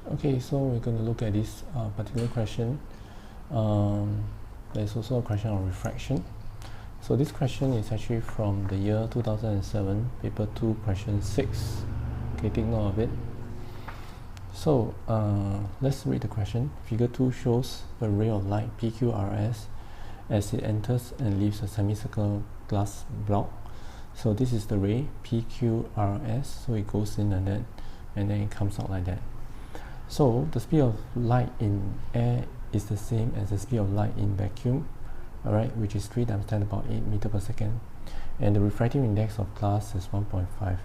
Okay, so we're going to look at this particular question. There's also a question on refraction. So this question is actually from the year 2007, paper 2, question 6. Okay, take note of it. So let's read the question. Figure 2 shows a ray of light PQRS as it enters and leaves a semicircular glass block. So this is the ray PQRS, so it goes in and then it comes out like that. So the speed of light in air is the same as the speed of light in vacuum, alright, which is 3 times 10 to the power 8 meter per second, and the refractive index of glass is 1.5.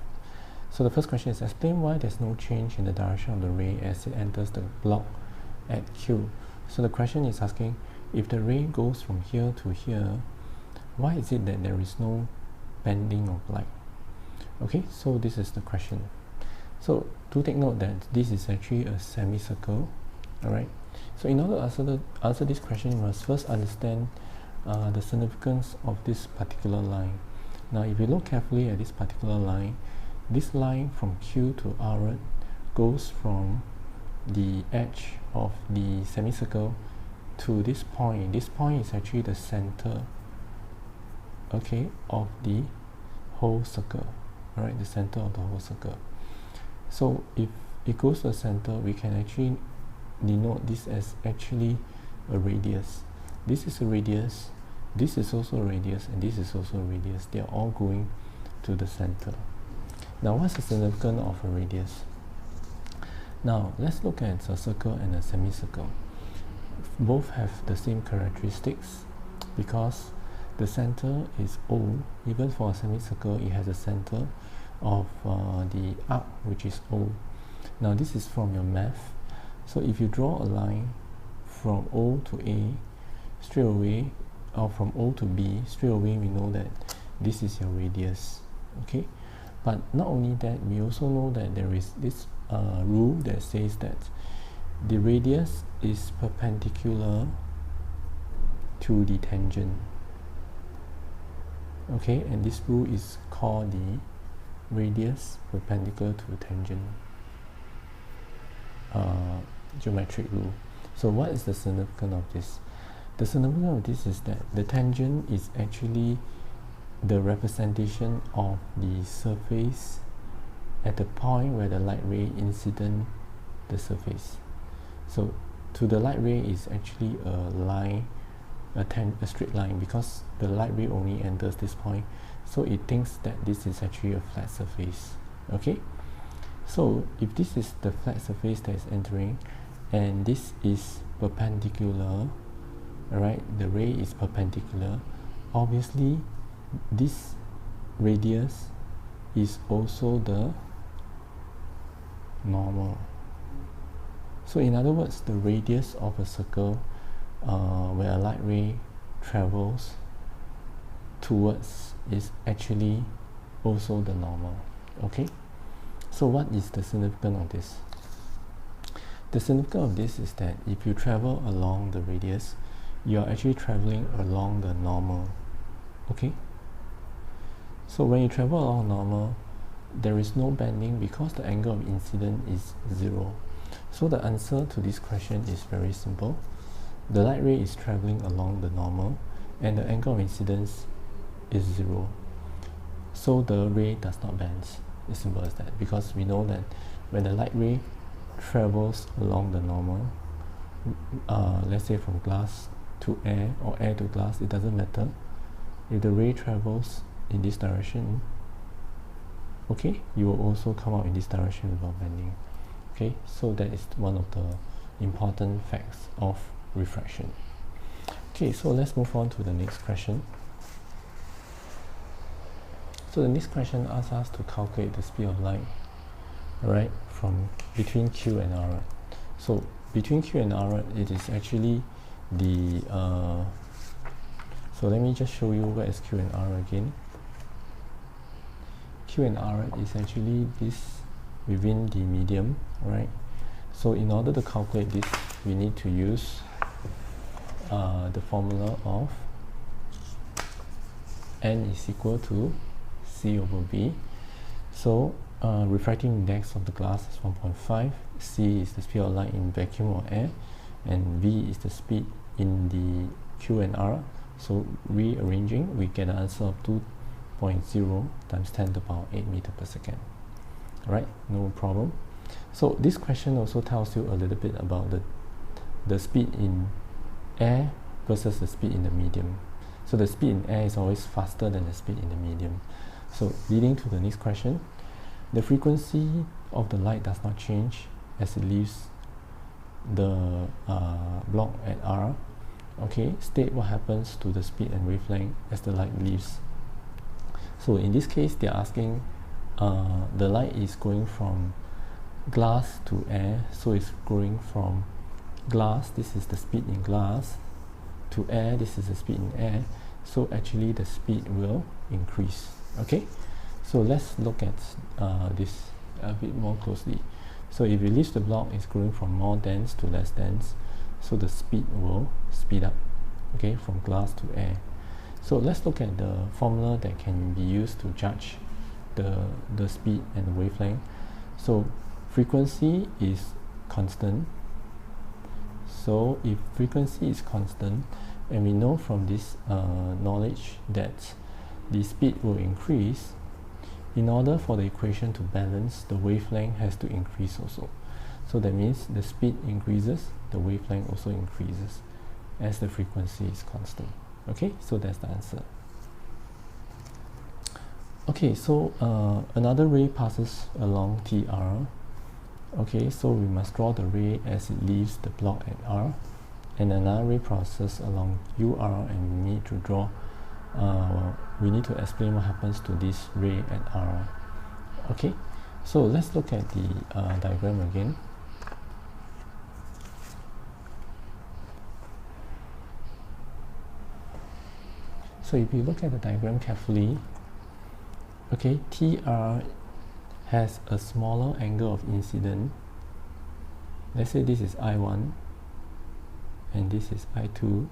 So the first question is, explain why there's no change in the direction of the ray as it enters the block at Q. So the question is asking, if the ray goes from here to here, why is it that there is no bending of light? Okay, so this is the question. So do take note that this is actually a semicircle, alright. So in order to answer this question, you must first understand the significance of this particular line. Now if you look carefully at this particular line, this line from Q to R goes from the edge of the semicircle to this point. This point is actually the center, okay, of the whole circle, alright, the center of the whole circle. So if it goes to the center, we can actually denote this as actually a radius. This is a radius, this is also a radius, and this is also a radius. They are all going to the center. Now what's the significance of a radius? Now let's look at a circle and a semicircle. Both have the same characteristics because the center is O. Even for a semicircle, it has a center of the arc, which is O. Now this is from your math. So if you draw a line from O to A, straight away, or from O to B, straight away we know that this is your radius. Okay, but not only that, we also know that there is this rule that says that the radius is perpendicular to the tangent. Okay, and this rule is called the radius perpendicular to tangent geometric rule. So what is the significance of this? The significance of this is that the tangent is actually the representation of the surface at the point where the light ray incident the surface. So to the light ray is actually a line, a straight line, because the light ray only enters this point, so it thinks that this is actually a flat surface. Okay, so if this is the flat surface that is entering and this is perpendicular, alright, the ray is perpendicular, obviously this radius is also the normal. So in other words, the radius of a circle where a light ray travels towards is actually also the normal. Okay, so what is the significance of this? The significance of this is that if you travel along the radius, you are actually traveling along the normal. Okay, so when you travel along normal, there is no bending because the angle of incidence is 0. So the answer to this question is very simple. The light ray is traveling along the normal and the angle of incidence is 0. So the ray does not bend. It's simple as that, because we know that when the light ray travels along the normal, let's say from glass to air or air to glass, it doesn't matter. If the ray travels in this direction, okay, you will also come out in this direction without bending. Okay, so that is one of the important facts of refraction. Okay, so let's move on to the next question. So the next question asks us to calculate the speed of light, alright, from between Q and R. So between Q and R, it is actually the so let me just show you where is Q and R again. Q and R is actually this within the medium, right? So in order to calculate this, we need to use the formula of N is equal to C over V. So refracting index of the glass is 1.5, c is the speed of light in vacuum or air, and v is the speed in the Q and R. So rearranging, we get an answer of 2.0 times 10 to the power 8 meter per second. Alright, no problem. So this question also tells you a little bit about the speed in air versus the speed in the medium. So the speed in air is always faster than the speed in the medium. So leading to the next question, the frequency of the light does not change as it leaves the block at R. Okay, state what happens to the speed and wavelength as the light leaves. So in this case, they're asking the light is going from glass to air, so it's going from glass, this is the speed in glass, to air, this is the speed in air. So actually the speed will increase. Okay, so let's look at this a bit more closely. So if you leave the block, it's going from more dense to less dense, so the speed will speed up, okay, from glass to air. So let's look at the formula that can be used to judge the speed and the wavelength. So frequency is constant. So if frequency is constant, and we know from this knowledge that the speed will increase, in order for the equation to balance, the wavelength has to increase also. So that means the speed increases, the wavelength also increases as the frequency is constant. Okay, so that's the answer. Okay, so another ray passes along TR. Okay, so we must draw the ray as it leaves the block at R, and another ray passes along UR, and we need to draw we need to explain what happens to this ray at R. Okay, so let's look at the diagram again. So if you look at the diagram carefully, okay, TR has a smaller angle of incidence. Let's say this is I1 and this is I2,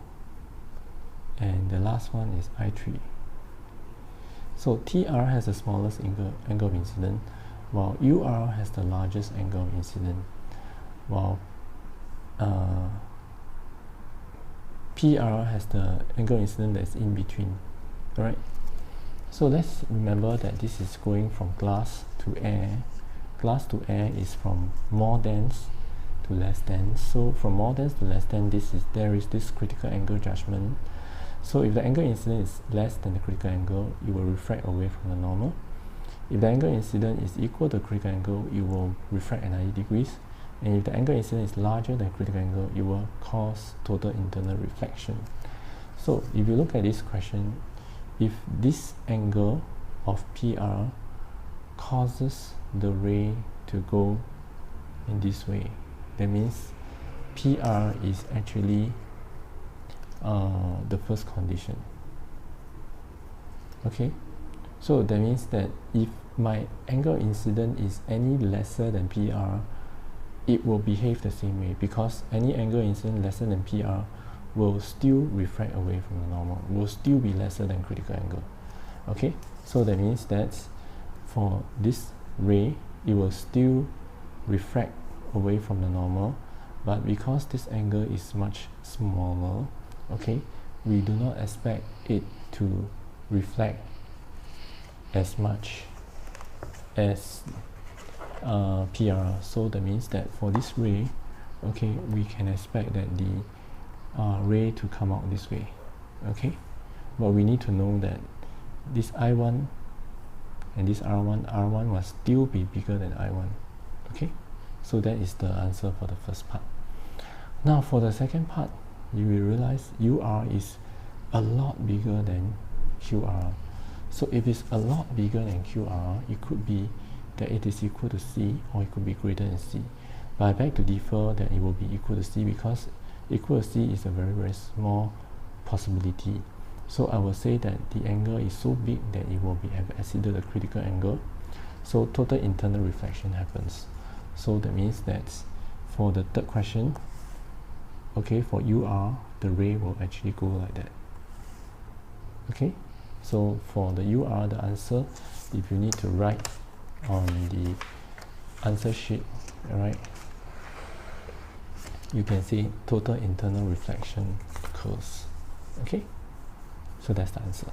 and the last one is I3. So TR has the smallest angle of incidence, while UR has the largest angle of incidence, while PR has the angle of incidence that's in between. Alright, so let's remember that this is going from glass to air. Glass to air is from more dense to less dense. So from more dense to less dense, there is this critical angle judgment. So if the angle incident is less than the critical angle, it will refract away from the normal. If the angle incident is equal to the critical angle, it will refract at 90 degrees. And if the angle incident is larger than critical angle, it will cause total internal reflection. So if you look at this question, if this angle of PR causes the ray to go in this way, that means PR is actually the first condition. Okay, so that means that if my angle incident is any lesser than PR, it will behave the same way, because any angle incident lesser than PR will still refract away from the normal, will still be lesser than critical angle. Okay, so that means that for this ray, it will still refract away from the normal, but because this angle is much smaller, okay, we do not expect it to reflect as much as PR. So that means that for this ray, okay, we can expect that the ray to come out this way. Okay, but we need to know that this I1 and this R1 must still be bigger than I1. Okay, so that is the answer for the first part. Now for the second part, you will realize UR is a lot bigger than QR. So if it's a lot bigger than QR, it could be that it is equal to C, or it could be greater than C. But I beg to differ that it will be equal to C, because equal to C is a very, very small possibility. So I will say that the angle is so big that it will have exceeded the critical angle. So total internal reflection happens. So that means that for the third question, okay, for UR, the ray will actually go like that. Okay, so for the UR, the answer, if you need to write on the answer sheet, alright, you can see total internal reflection close. Okay, so that's the answer.